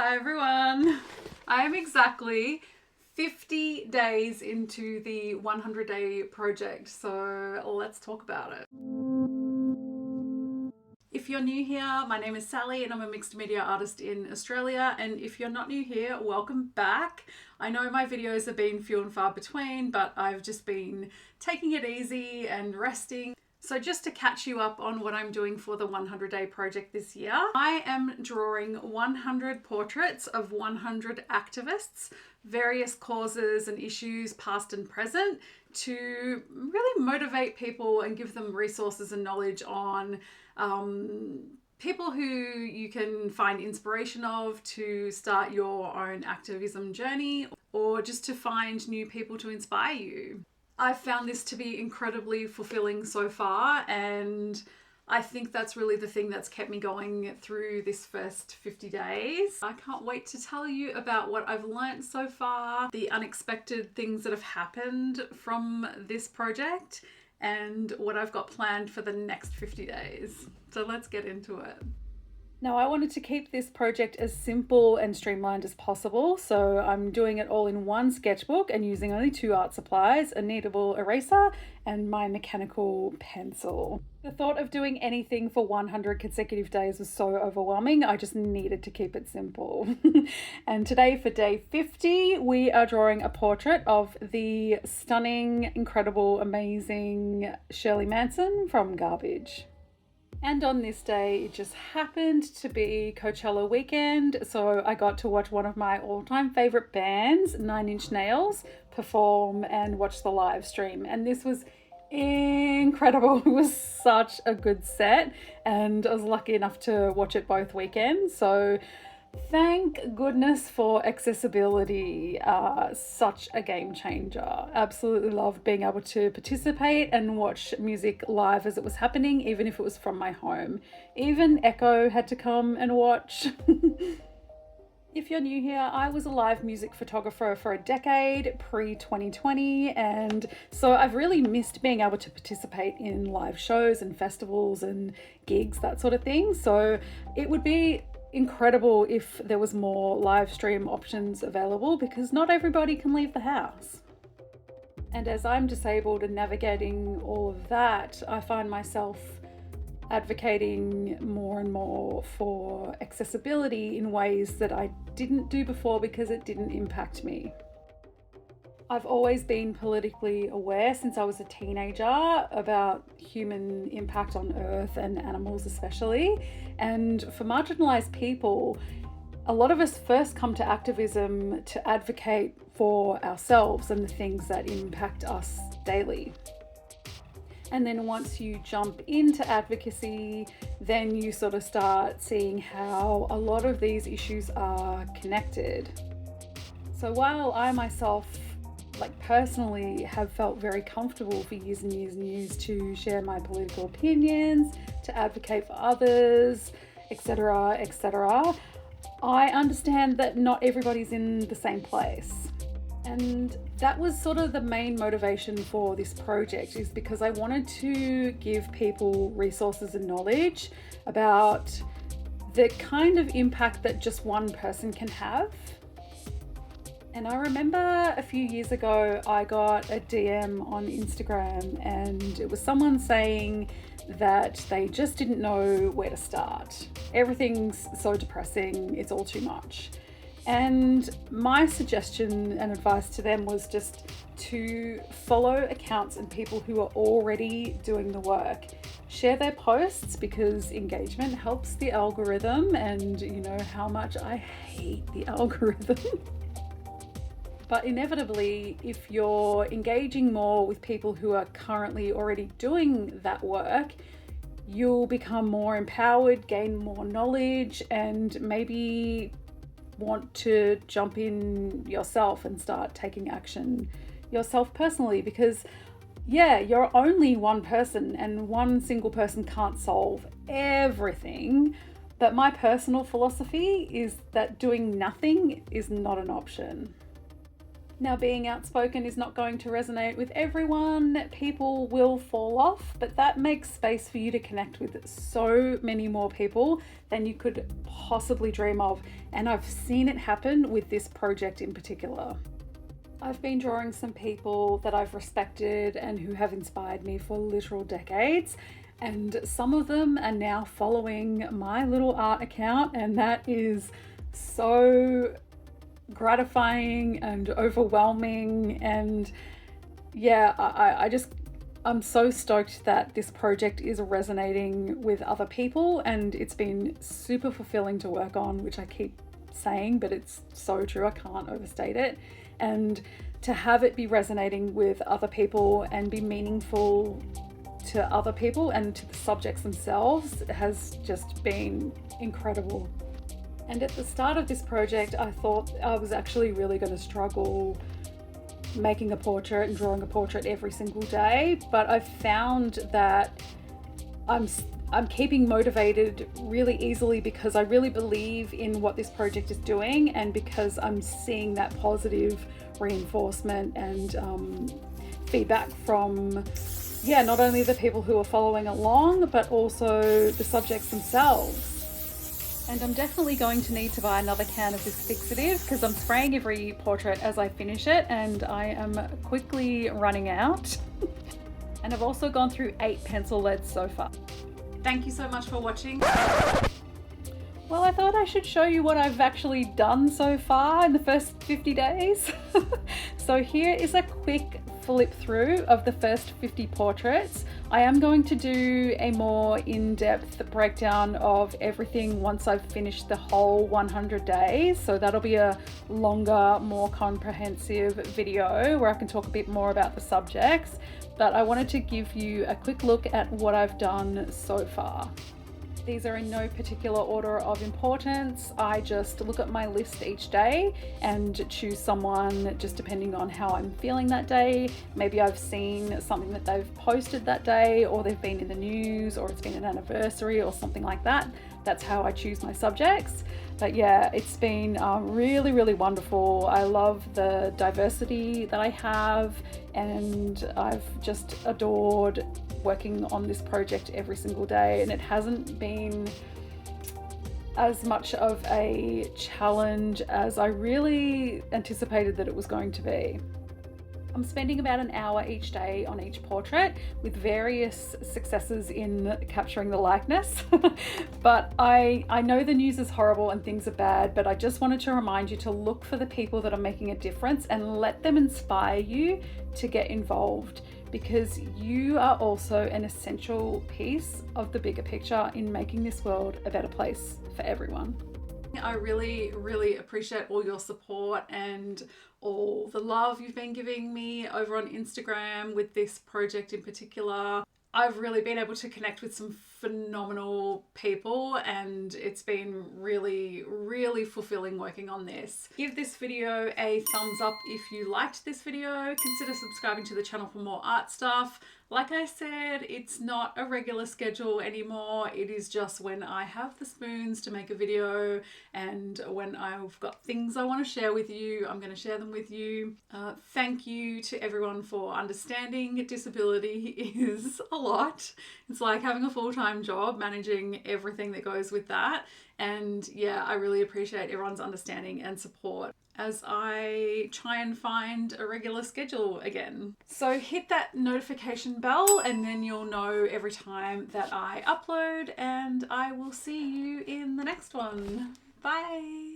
Hi everyone. I am exactly 50 days into the 100-day project, so let's talk about it. If you're new here, my name is Sally and I'm a mixed media artist in Australia, and if you're not new here, welcome back. I know my videos have been few and far between, but I've just been taking it easy and resting. So just to catch you up on what I'm doing for the 100-day project this year, I am drawing 100 portraits of 100 activists, various causes and issues past and present, to really motivate people and give them resources and knowledge on people who you can find inspiration of to start your own activism journey, or just to find new people to inspire you. I've found this to be incredibly fulfilling so far, and I think that's really the thing that's kept me going through this first 50 days. I can't wait to tell you about what I've learned so far, the unexpected things that have happened from this project, and what I've got planned for the next 50 days. So let's get into it. Now, I wanted to keep this project as simple and streamlined as possible, so I'm doing it all in one sketchbook and using only 2 art supplies, a kneadable eraser and my mechanical pencil. The thought of doing anything for 100 consecutive days was so overwhelming, I just needed to keep it simple. And today, for day 50, we are drawing a portrait of the stunning, incredible, amazing Shirley Manson from Garbage. And on this day, it just happened to be Coachella weekend, so I got to watch one of my all-time favorite bands, 9 Inch Nails, perform and watch the live stream. And this was incredible. It was such a good set, and I was lucky enough to watch it both weekends. So thank goodness for accessibility, such a game changer. Absolutely loved being able to participate and watch music live as it was happening, even if it was from my home. Even Echo had to come and watch. If you're new here, I was a live music photographer for a decade, pre-2020, and so I've really missed being able to participate in live shows and festivals and gigs, that sort of thing. So it would be incredible if there was more live stream options available, because not everybody can leave the house. And as I'm disabled and navigating all of that, I find myself advocating more and more for accessibility in ways that I didn't do before because it didn't impact me. I've always been politically aware since I was a teenager about human impact on Earth and animals especially. And for marginalised people, a lot of us first come to activism to advocate for ourselves and the things that impact us daily. And then once you jump into advocacy, then you sort of start seeing how a lot of these issues are connected. So while I myself personally have felt very comfortable for years and years and years to share my political opinions, to advocate for others, etc., etc., I understand that not everybody's in the same place. And that was sort of the main motivation for this project, is because I wanted to give people resources and knowledge about the kind of impact that just one person can have. And I remember a few years ago, I got a DM on Instagram, and it was someone saying that they just didn't know where to start. Everything's so depressing, it's all too much. And my suggestion and advice to them was just to follow accounts and people who are already doing the work. Share their posts, because engagement helps the algorithm, and you know how much I hate the algorithm. But inevitably, if you're engaging more with people who are currently already doing that work, you'll become more empowered, gain more knowledge, and maybe want to jump in yourself and start taking action yourself personally. Because yeah, you're only one person, and one single person can't solve everything. But my personal philosophy is that doing nothing is not an option. Now, being outspoken is not going to resonate with everyone. People will fall off, but that makes space for you to connect with so many more people than you could possibly dream of. And I've seen it happen with this project in particular. I've been drawing some people that I've respected and who have inspired me for literal decades. And some of them are now following my little art account, and that is so gratifying and overwhelming. And yeah, I'm so stoked that this project is resonating with other people, and it's been super fulfilling to work on, which I keep saying, but it's so true, I can't overstate it. And to have it be resonating with other people and be meaningful to other people and to the subjects themselves has just been incredible. And at the start of this project, I thought I was actually really going to struggle making a portrait and drawing a portrait every single day, but I've found that I'm keeping motivated really easily because I really believe in what this project is doing, and because I'm seeing that positive reinforcement and feedback from not only the people who are following along, but also the subjects themselves. And I'm definitely going to need to buy another can of this fixative because I'm spraying every portrait as I finish it, and I am quickly running out. And I've also gone through 8 pencil leads so far. Thank you so much for watching. Well, I thought I should show you what I've actually done so far in the first 50 days. So here is a quick flip through of the first 50 portraits. I am going to do a more in-depth breakdown of everything once I've finished the whole 100 days. So that'll be a longer, more comprehensive video where I can talk a bit more about the subjects. But I wanted to give you a quick look at what I've done so far. These are in no particular order of importance. I just look at my list each day and choose someone just depending on how I'm feeling that day. Maybe I've seen something that they've posted that day, or they've been in the news, or it's been an anniversary or something like that. That's how I choose my subjects. But yeah, it's been really, really wonderful. I love the diversity that I have, and I've just adored working on this project every single day, and it hasn't been as much of a challenge as I really anticipated that it was going to be. I'm spending about an hour each day on each portrait, with various successes in capturing the likeness. But I know the news is horrible and things are bad, but I just wanted to remind you to look for the people that are making a difference and let them inspire you to get involved, because you are also an essential piece of the bigger picture in making this world a better place for everyone. I really, really appreciate all your support and all the love you've been giving me over on Instagram with this project in particular. I've really been able to connect with some phenomenal people, and it's been really, really fulfilling working on this. Give this video a thumbs up if you liked this video. Consider subscribing to the channel for more art stuff. Like I said, it's not a regular schedule anymore. It is just when I have the spoons to make a video, and when I've got things I want to share with you, I'm going to share them with you. Thank you to everyone for understanding. Disability is a lot. It's like having a full-time job, managing everything that goes with that. And yeah, I really appreciate everyone's understanding and support as I try and find a regular schedule again. So hit that notification bell and then you'll know every time that I upload, and I will see you in the next one. Bye.